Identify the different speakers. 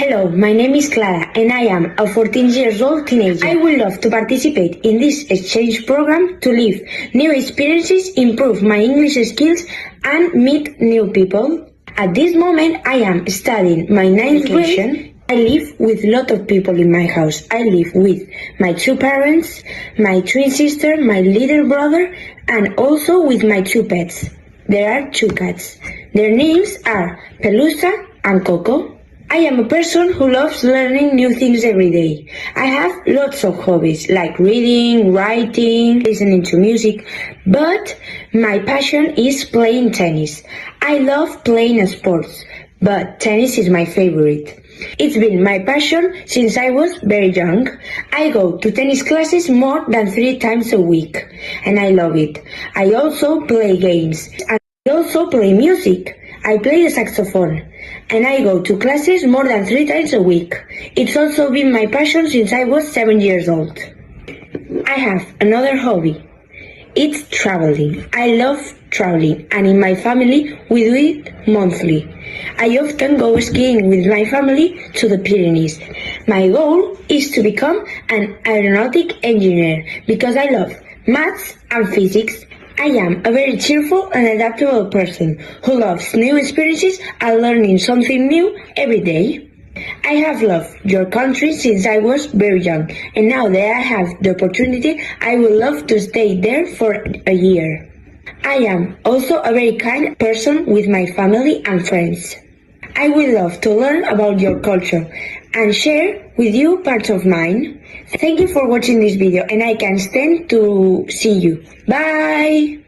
Speaker 1: Hello, my name is Clara and I am a 14-year-old teenager. I would love to participate in this exchange program to live new experiences, improve my English skills and meet new people. At this moment, I am studying my ninth grade. I live with a lot of people in my house. I live with my two parents, my twin sister, my little brother, and also with my two pets. There are two cats. Their names are Pelusa and Coco. I am a person who loves learning new things every day. I have lots of hobbies like reading, writing, listening to music, but my passion is playing tennis. I love playing sports, but tennis is my favorite. It's been my passion since I was very young. I go to tennis classes more than 3 times a week, and I love it. I also play games, and I also play music. I play the saxophone, and I go to classes more than 3 times a week. It's also been my passion since I was 7 years old. I have another hobby. It's traveling. I love traveling, and in my family we do it monthly. I often go skiing with my family to the Pyrenees. My goal is to become an aeronautical engineer because I love maths and physics. I am a very cheerful and adaptable person who loves new experiences and learning something new every day. I have loved your country since I was very young, and now that I have the opportunity, I would love to stay there for a year. I am also a very kind person with my family and friends. I would love to learn about your culture and share with you parts of mine. Thank you for watching this video, and I can't stand to see you. Bye!